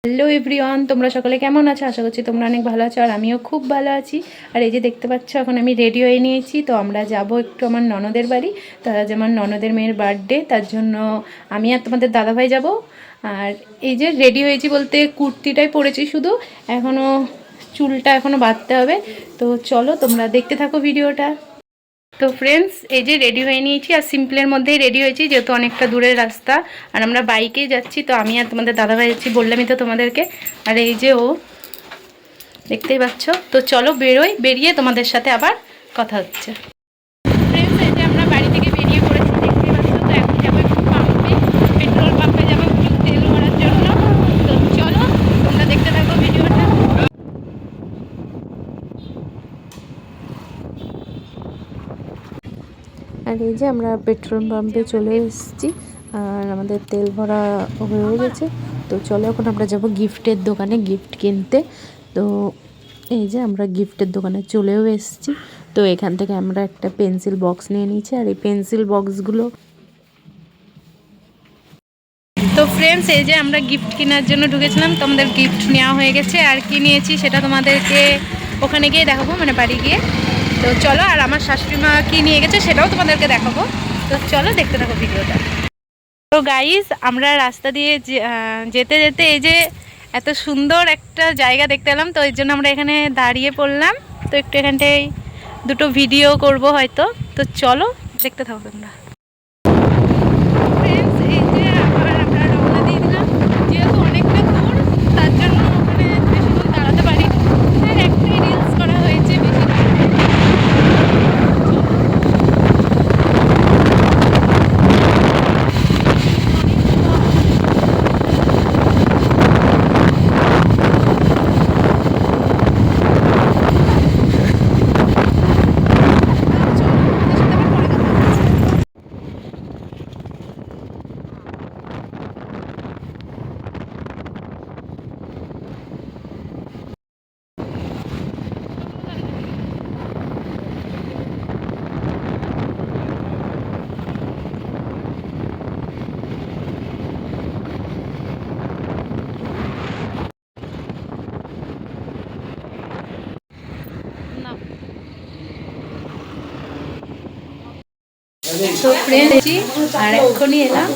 Hello everyone, তোমরা সকলে কেমন আছো? আশা করছি তোমরা অনেক ভালো আছো, আর আমিও খুব ভালো আছি। আর এই যে দেখতে পাচ্ছ, এখন আমি রেডি হয়ে নিয়েছি। তো আমরা যাব একটু আমার ননদের বাড়ি। তারা যেমন ননদের মেয়ের বার্থডে, তার জন্য আমি আর তোমাদের দাদাভাই যাব। আর এই যে রেডি হয়েছি বলতে কুর্তিটাই পরেছি শুধু, এখনও চুলটা এখনও বাঁধতে হবে। তো চলো তোমরা দেখতে থাকো ভিডিওটা। তো ফ্রেন্ডস, এই যে রেডি হয়ে নিয়েছি, আর সিম্পলের মধ্যেই রেডি হয়েছি যেহেতু অনেকটা দূরের রাস্তা। আর আমরা বাইকেই যাচ্ছি। তো আমি আর তোমাদের দাদাভাই যাচ্ছি, বললামই তো তোমাদেরকে। আর এই যে ও দেখতেই পাচ্ছ। তো চলো বেরোই, বেরিয়ে তোমাদের সাথে আবার কথা হচ্ছে। ফ্রেন্ডস, এই যে আমরা বাড়ি থেকে বেরিয়ে পড়েছি, দেখতেই পাচ্ছ। তো এখন যাবো একটু পাম্পে, পেট্রোল পাম্পে যাবো একটু তেল ভরার জন্য। তো চলো তোমরা দেখতে থাকো ভিডিওটা। আর এই যে আমরা পেট্রোল পাম্পে চলে এসেছি, আর আমাদের তেল ভরা হয়ে গেছে। তো চলো এখন আমরা যাব গিফটের দোকানে গিফট কিনতে। তো এই যে আমরা গিফটের দোকানে চলেও এসেছি। তো এখান থেকে আমরা একটা পেন্সিল বক্স নিয়ে নিয়েছি, আর এই পেন্সিল বক্সগুলো। তো ফ্রেন্ডস, এই যে আমরা গিফট কেনার জন্য ঢুকেছিলাম। তো আমাদের গিফট নেওয়া হয়ে গেছে, আর কি নিয়েছি সেটা তোমাদেরকে ওখানে গিয়ে দেখাবো, মানে বাড়ি গিয়ে। তো চলো, আর আমার শাশুড়ি মা কী নিয়ে গেছে সেটাও তোমাদেরকে দেখাবো। তো চলো দেখতে থাকো ভিডিওটা। তো গাইস, আমরা রাস্তা দিয়ে যেতে যেতে এই যে এত সুন্দর একটা জায়গা দেখতে এলাম। তো এর জন্য আমরা এখানে দাঁড়িয়ে পড়লাম। তো একটু এখানটায় দুটো ভিডিও করব হয়তো। তো চলো দেখতে থাকো তোমরা। ফ্রেন্ডস, এই যে আবার আমরা রওনা দিয়ে দিলাম। যেহেতু অনেকটা দূর, তার জন্য ওখানে বেশিক্ষণ দাঁড়াতে পারি। আর একটাই রিলস করা হয়েছে, বেশি না। তো ফ্রেন্ড আর এক্ষুনি এলাম।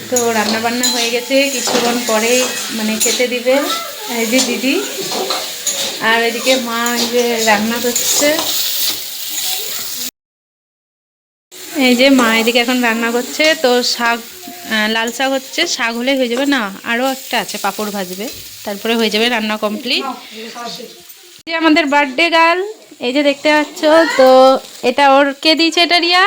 তো রান্না বান্না হয়ে গেছে, কিছুক্ষণ পরে মানে খেতে দিবে এই যে দিদি। আর এদিকে মা এই যে রান্না করছে। এই যে মা এদিকে এখন রান্না করছে। তো শাক, লাল শাক হচ্ছে, শাক হলেই হয়ে যাবে না, আরও একটা আছে, পাঁপড় ভাজবে, তারপরে হয়ে যাবে রান্না কমপ্লিট। যে আমাদের বার্থডে গার্ল, এই যে দেখতে পাচ্ছ। তো এটা ওর কে দিয়েছে? এটা রিয়া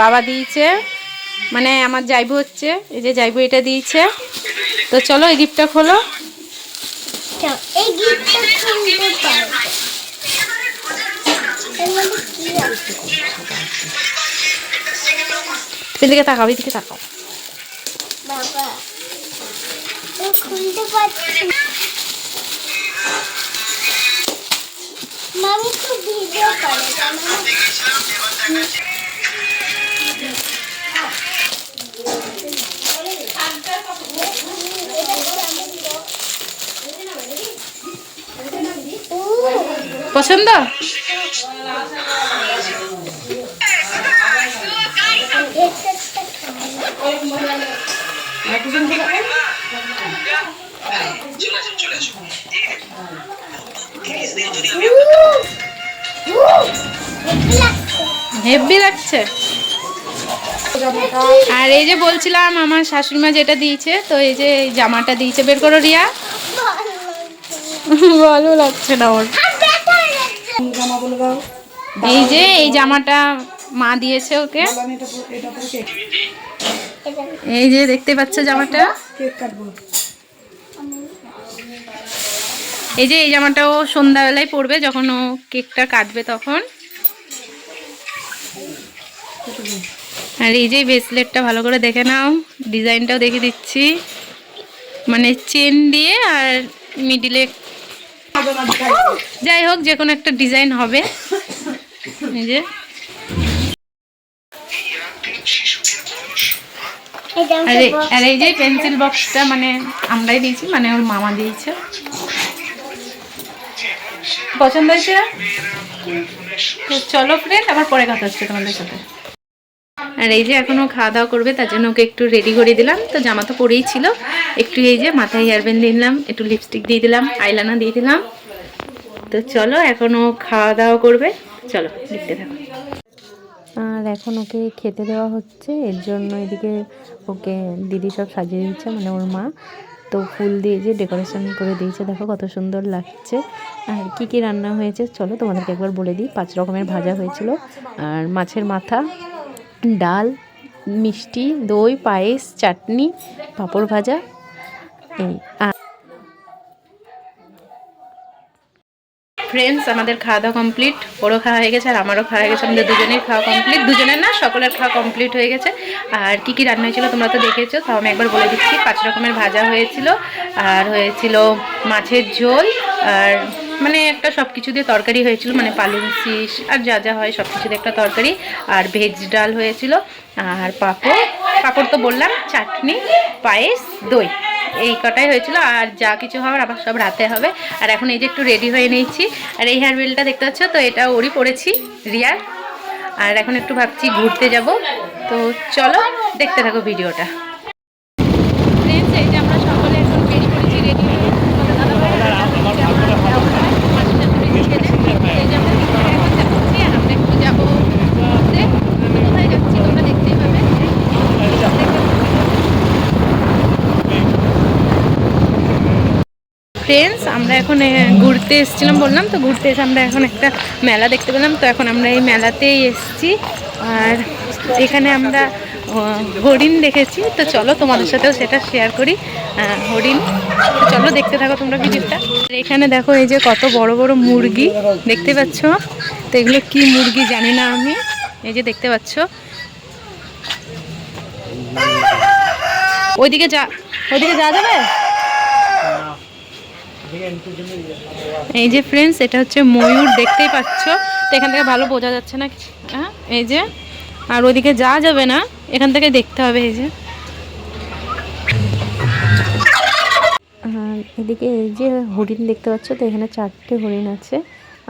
বাবা দিয়েছে, মানে আমার জাইবু হচ্ছে। এই যে জাইবু এটা দিয়েছে। তো চলো এই গিফটটা খোলো। এদিকে তাকাও, এদিকে তাকাও। মামি তো ভিডিও করে। পছন্দ? হেভি লাগছে। আর এই যে বলছিলাম আমার শাশুড়িমা যেটা দিয়েছে, তো এই যে জামাটা দিয়েছে, বের করো রিয়া। ভালো লাগছে না ওর। এই যে এই জামাটা মা দিয়েছে ওকে। এই যে দেখতে পাচ্ছ জামাটা। এই যে এই জামাটা ও সন্ধ্যাবেলায় পরবে, যখন ও কেকটা কাটবে তখন। আর এই যে ব্রেসলেটটা ভালো করে দেখে নাও, ডিজাইনটাও দেখে দিচ্ছি, মানে চেন দিয়ে আর মিডিলে, যাই হোক যে কোনো একটা ডিজাইন হবে। এই যে এটা আর এই যে পেন্সিল বক্সটা মানে আমরাই দিয়েছি, মানে ওর মামা দিয়েছে। পছন্দ হয়েছে? তো চলো ফ্রেন্ড, আবার পরে কথা হচ্ছে তোমাদের সাথে। আর এই যে এখনো খাওয়া দাওয়া করবে, তার জন্য ওকে একটু রেডি করে দিলাম। তো জামা তো পরেই ছিল, একটু এই যে মাথায় হেয়ার ব্যান্ড দিয়ে দিলাম, একটু লিপস্টিক দিয়ে দিলাম, আইলাইনার দিয়ে দিলাম। তো চলো এখনো খাওয়া দাওয়া করবে, চলো দেখতে থাকো। আর এখন ওকে খেতে দেওয়া হচ্ছে, এর জন্য এদিকে ওকে দিদি সব সাজিয়ে দিচ্ছে, মানে ওর মা। তো ফুল দিয়ে যে ডেকোরেশন করে দিয়েছে, দেখো কত সুন্দর লাগছে। আর কি কি রান্না হয়েছে চলো তোমাদেরকে একবার বলে দিই। 5 রকমের ভাজা হয়েছিল, আর মাছের মাথা, ডাল, মিষ্টি, দই, পায়েস, চাটনি, পাঁপড় ভাজা, এই। আর ফ্রেন্ডস, আমাদের খাওয়া দাওয়া কমপ্লিট, ওরও খাওয়া হয়ে গেছে আর আমারও খাওয়া হয়ে গেছে। আমাদের দুজনের খাওয়া কমপ্লিট, দুজনের না সকলের খাওয়া কমপ্লিট হয়ে গেছে। আর কি কি রান্না হয়েছিল তোমরা তো দেখেছো, তাও আমি একবার বলে দিচ্ছি। 5 রকমের ভাজা হয়েছিল, আর হয়েছিল মাছের ঝোল, আর মানে একটা সব কিছু দিয়ে তরকারি হয়েছিল, মানে পালং শীষ আর যা যা হয় সব কিছু দিয়ে একটা তরকারি, আর ভেজ ডাল হয়েছিল, আর পাঁপড় তো বললাম, চাটনি, পায়েস, দই, এই কটাই হয়েছিল। আর যা কিছু হওয়ার আবার সব রাতে হবে। আর এখন এই যে একটু রেডি হয়ে নিয়েছি, আর এই হেয়ার বেলটা দেখতে পাচ্ছ, তো এটা ওরই পরেছি, রিয়ার। আর এখন একটু ভাবছি ঘুরতে যাব, তো চলো দেখতে থাকো ভিডিওটা। ফ্রেন্ডস, এই যে আমরা সকলে এখন বেরিয়ে পড়েছি রেডি হয়ে। আমরা একটু যাবো ঘুরতে, কোথায় যাচ্ছি তোমরা দেখতেই পাবে। ফ্রেন্ডস, আমরা এখন ঘুরতে এসেছিলাম বললাম, তো ঘুরতে এসে আমরা এখন একটা মেলা দেখতে পেলাম। তো এখন আমরা এই মেলাতেই এসেছি, আর এখানে আমরা হরিণ দেখেছি। তো চলো তোমাদের সাথেও সেটা শেয়ার করি, হরিণ। তো চলো দেখতে থাকো তোমরা ভিডিওটা। এখানে দেখো এই যে কত বড় বড় মুরগি দেখতে পাচ্ছ। তো এগুলো কি মুরগি জানি না আমি, এই যে দেখতে পাচ্ছ। ওইদিকে যাওয়া যাবে? এই যে ফ্রেন্ডস, এটা হচ্ছে ময়ূর, দেখতেই পাচ্ছ। তো এখান থেকে ভালো বোঝা যাচ্ছে না, হ্যাঁ এই যে। আর ওইদিকে যাওয়া যাবে না, এখান থেকে দেখতে হবে। এই যে এদিকে এই যে হরিণ দেখতে পাচ্ছ, তো এখানে 4টে হরিণ আছে।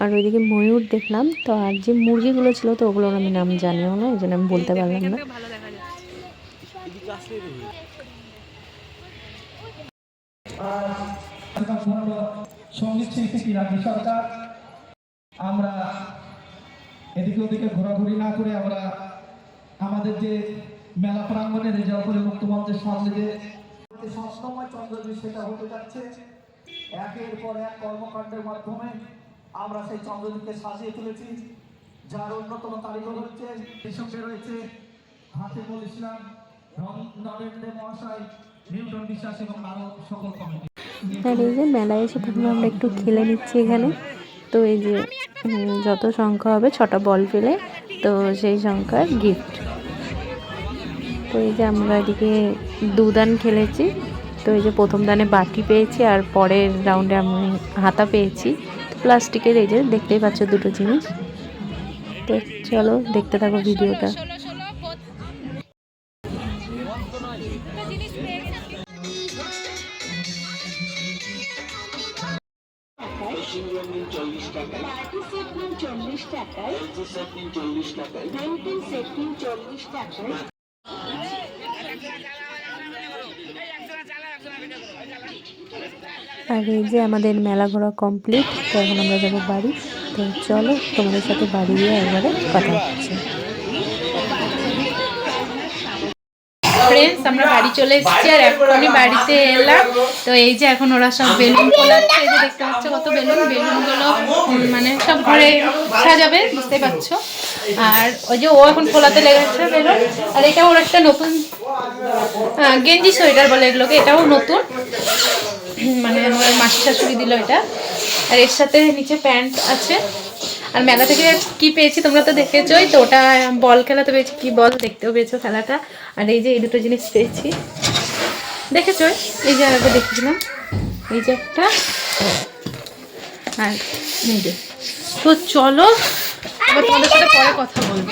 আর ওইদিকে ময়ূর দেখলাম। তো আর যে মুরগিগুলো ছিল, তো ওগুলোর আমি নাম জানিও না, এই জন্য আমি বলতে পারলাম না। সঙ্গীত শিল্পী রাজ্য সরকার, আমরা এদিকে ওদিকে ঘোরাঘুরি না করে আমরা আমাদের যে মেলা প্রাঙ্গণে রেজাউপুরে মুক্ত মঞ্চের সামনে যে সবসময় চন্দ্রদী, সেটা হতে যাচ্ছে। একের পর এক কর্মকাণ্ডের মাধ্যমে আমরা সেই চন্দ্রদীকে সাজিয়ে তুলেছি, যার অন্যতম কারিগর হচ্ছে কৃষকদের রয়েছে হাতিমুল ইসলাম, নরেন্দ্র মহাশয়, নিউটন বিশ্বাস এবং আরো সকল কমিটি। আর এই যে মেলায় এসে প্রথমে আমরা একটু খেলে নিচ্ছি এখানে। তো এই যে যত সংখ্যা হবে 6টা বল পেলে, তো সেই সংখ্যার গিফট। তো এই যে আমরা এদিকে 2 দান খেলেছি। তো এই যে প্রথম দানে বাটি পেয়েছি, আর পরের রাউন্ডে আমি হাতা পেয়েছি। তো প্লাস্টিকের এই যে দেখতেই পাচ্ছ দুটো জিনিস। তো চলো দেখতে থাকো ভিডিওটা। রঙিন 40 টাকায়, পার্টি সেট নিন 40 টাকায়, এলজি সেট নিন 40 টাকায়, পেন্টিং সেট নিন 40 টাকায়। আর এই যে আমাদের মেলা ঘোরা কমপ্লিট। তো এখন আমরা যাবো বাড়ি। তো চলো তোমাদের সাথে বাড়ি গিয়ে একবারে কথা হচ্ছে। ফ্রেন্ডস, আমরা বাড়ি চলে এসেছি, আর এখন আমি বাড়িতে এলাম। তো এই যে এখন ওরা সব বেলুন ফোলাচ্ছে, এই যে দেখতে পাচ্ছ কত বেলুনগুলো মানে সব ঘরে সাজাবে, বুঝতে পারছো। আর ওই যে ও এখন ফোলাতে লেগেছে বেলুন। আর এটা ওর একটা নতুন গেঞ্জি সোয়েটার বলে এগুলোকে, এটাও নতুন, মানে আমার মাসি শাশুড়ি দিল এটা। আর এর সাথে নিচে প্যান্ট আছে। আর মেলা থেকে কি পেয়েছি তোমরা তো দেখেছোই, তো ওটা বল খেলাতে পেয়েছি, কি বল দেখতেও পেয়েছো খেলাটা। আর এই যে এই দুটো জিনিস পেয়েছি, দেখেছোই, এই যে আগে দেখেছিলাম, এই যে একটা, আর এই যে। তো চলো এবার তোমাদের সাথে পরে কথা বলবো।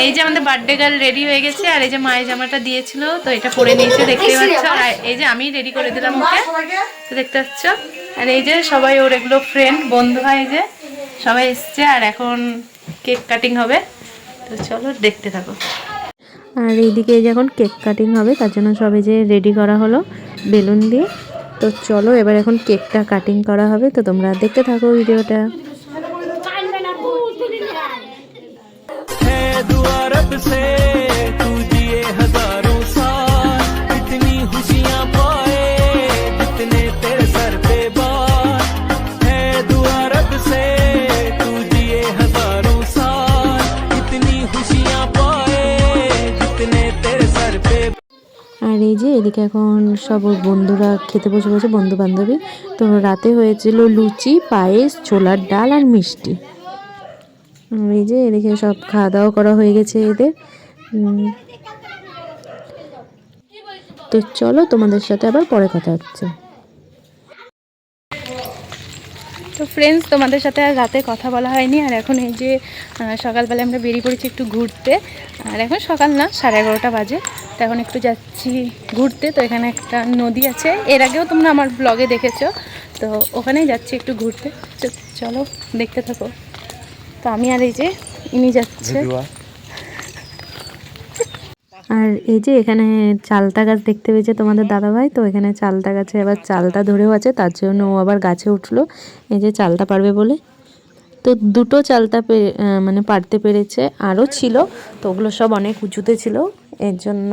এই যে আমাদের বার্থডে গার্ল রেডি হয়ে গেছে, আর এই যে মায়ের জামাটা দিয়েছিল তো এটা পরে নিয়েছে দেখতেই পাচ্ছ, আর এই যে আমি রেডি করে দিলাম ওকে, তো দেখতে পাচ্ছ। আর এই যে সবাই ওর এগুলো ফ্রেন্ড বন্ধু হয়, এই যে সবাই এসছে, আর এখন কেক কাটিং হবে, তো চলো দেখতে থাকো। আর এইদিকে যখন কেক কাটিং হবে তার জন্য সবাই যে রেডি করা হলো বেলুন দিয়ে, তো চলো এবার এখন কেকটা কাটিং করা হবে, তো তোমরা দেখতে থাকো ভিডিওটা। আর এই যে এদিকে এখন সব ওর বন্ধুরা খেতে বসে বসে, বন্ধু বান্ধবী। তো রাতে হয়েছিল লুচি, পায়েস, ছোলার ডাল আর মিষ্টি। আর এই যে এদিকে সব খাওয়া দাওয়া করা হয়ে গেছে এদের। তো চলো তোমাদের সাথে আবার পরে কথা হচ্ছে। তো ফ্রেন্ডস, তোমাদের সাথে আর রাতে কথা বলা হয়নি, আর এখন এই যে সকালবেলা আমরা বেরিয়ে পড়েছি একটু ঘুরতে, আর এখন সকাল না 11:30 বাজে, তো এখন একটু যাচ্ছি ঘুরতে। তো এখানে একটা নদী আছে, এর আগেও তোমরা আমার ব্লগে দেখেছো, তো ওখানেই যাচ্ছি একটু ঘুরতে, তো চলো দেখতে থাকো। তো আমি আর এই যে ইনি যাচ্ছে, আর এই যে এখানে চালতা গাছ দেখতে পেয়েছে তোমাদের দাদাভাই, তো এখানে চালতা গাছে আবার চালতা ধরেও আছে, তার জন্য ও আবার গাছে উঠলো এই যে চালতা পারবে বলে। তো দুটো চালতা মানে পারতে পেরেছে, আরও ছিল তো ওগুলো সব অনেক উঁচুতে ছিল, এর জন্য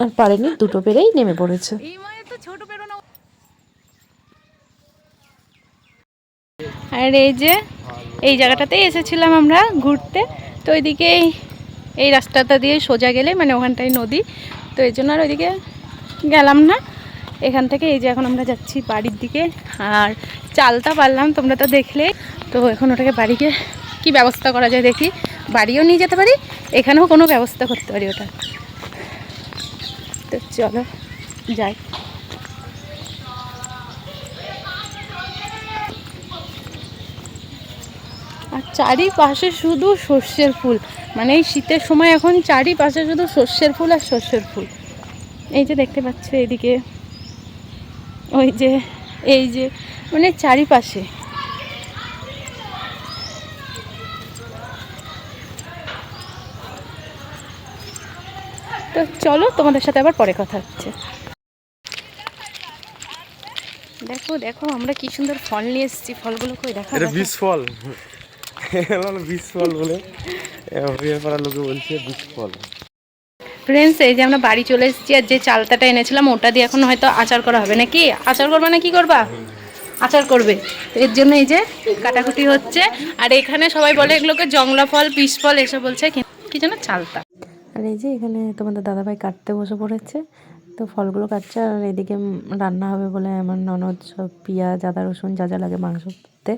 আর পারেনি, দুটো পেরেই নেমে পড়েছে। আর এই যে এই জায়গাটাতেই এসেছিলাম আমরা ঘুরতে, তো ওইদিকে এই রাস্তাটা দিয়ে সোজা গেলে মানে ওখানটায় নদী, তো এই জন্য আর ওইদিকে গেলাম না। এখান থেকে এই যে এখন আমরা যাচ্ছি বাড়ির দিকে, আর চালতা পারলাম তোমরা তো দেখলে, তো এখন ওটাকে বাড়িকে কি ব্যবস্থা করা যায় দেখি, বাড়িও নিয়ে যেতে পারি, এখানেও কোনো ব্যবস্থা করতে পারি ওটা, তো চলো যাই। আর চারিপাশে শুধু সর্ষের ফুল, মানে এই শীতের সময় এখন চারিপাশে শুধু সর্ষের ফুল আর সর্ষের ফুল। এই যে দেখতে পাচ্ছ এদিকে, ওই যে এই যে মানে চারিপাশে। তো চলো তোমাদের সাথে আবার পরে কথা হচ্ছে। দেখো দেখো আমরা কি সুন্দর ফল নিয়ে এসেছি, ফলগুলো কই দেখা, এটা বিষ ফল, বিষ ফল বলে পাড়ার লোকে বলছে বিষ ফল। ফ্রেন্ডস, এই যে আমরা বাড়ি চলে এসেছি, আর যে চালতাটা এনেছিলাম ওটা দিয়ে এখন হয়তো আচার করা হবে, নাকি আচার করবা না কি করবা? আচার করবে, তো এর জন্য এই যে কাটাকুটি হচ্ছে, আর এখানে সবাই বলে এগুলোকে জংলা ফল, বিষ ফল এসব বলছে, কি যেন চালতা। আর এই যে এখানে তোমাদের দাদাভাই কাটতে বসে পড়েছে, তো ফলগুলো কাটছে, আর এদিকে রান্না হবে বলে আমার ননদ সব পেঁয়াজ, আদা, রসুন যা যা লাগে মাংসতে,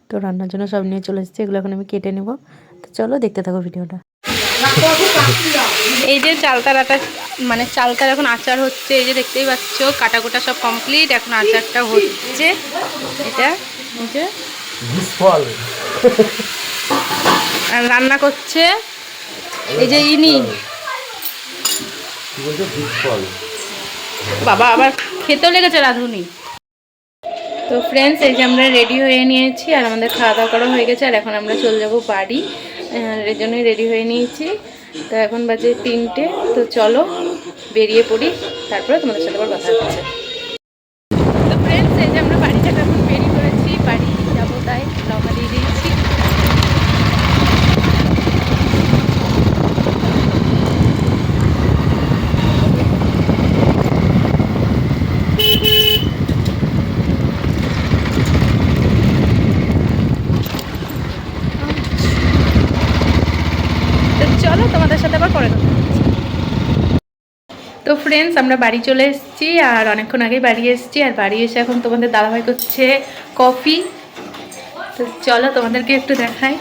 তো রান্নার জন্য সব নিয়ে চলে এসেছে, এগুলো এখন আমি কেটে নেব, তো চলো দেখতে থাকো ভিডিওটা। এই যে চালতার আটা, মানে চালতার এখন আচার হচ্ছে, এই যে দেখতেই পাচ্ছ কাটাকুটা সব কমপ্লিট, এখন আচারটা হচ্ছে, এটা এই যে ফল আর রান্না করছে এই যে ইনি, বাবা আবার খেতেও লেগেছে রাঁধুনি। তো ফ্রেন্ডস, এই যে আমরা রেডি হয়ে নিয়েছি, আর আমাদের খাওয়া দাওয়া করা হয়ে গেছে, আর এখন আমরা চলে যাব বাড়ি, এর জন্যই রেডি হয়ে নিয়েছি। তো এখন বাজে 3টে, তো চলো বেরিয়ে পড়ি, তারপরে তোমাদের সাথে আবার কথা হচ্ছে। তো ফ্রেন্ডস, এই যে আমরা বাড়ি থেকে এখন বেরিয়ে পড়েছি, বাড়ি যাবো তাই রওনা দিয়ে দিয়েছি। চলো তোমাদের সাথে আবার পরে কথা হচ্ছে। তো ফ্রেন্ডস, আমরা বাড়ি চলে এসেছি, আর অনেকক্ষণ আগেই বাড়ি এসেছি, আর বাড়ি এসে এখন তোমাদের দাদাভাই করছে কফি, তো চলো তোমাদেরকে একটু দেখাই।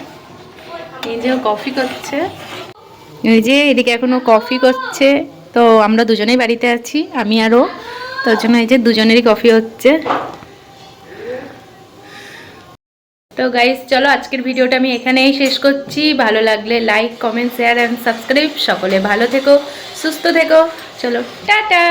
এই যে কফি করছে, এই যে এদিকে এখনো কফি করছে, তো আমরা দুজনেই বাড়িতে আছি, আমি আরও, তার জন্য এই যে দুজনেরই কফি হচ্ছে। তো গাইস চলো আজকের ভিডিওটা আমি এখানেই শেষ করছি। ভালো লাগলে like comment share and subscribe. সকলে ভালো থেকো, সুস্থ থেকো। চলো টাটা।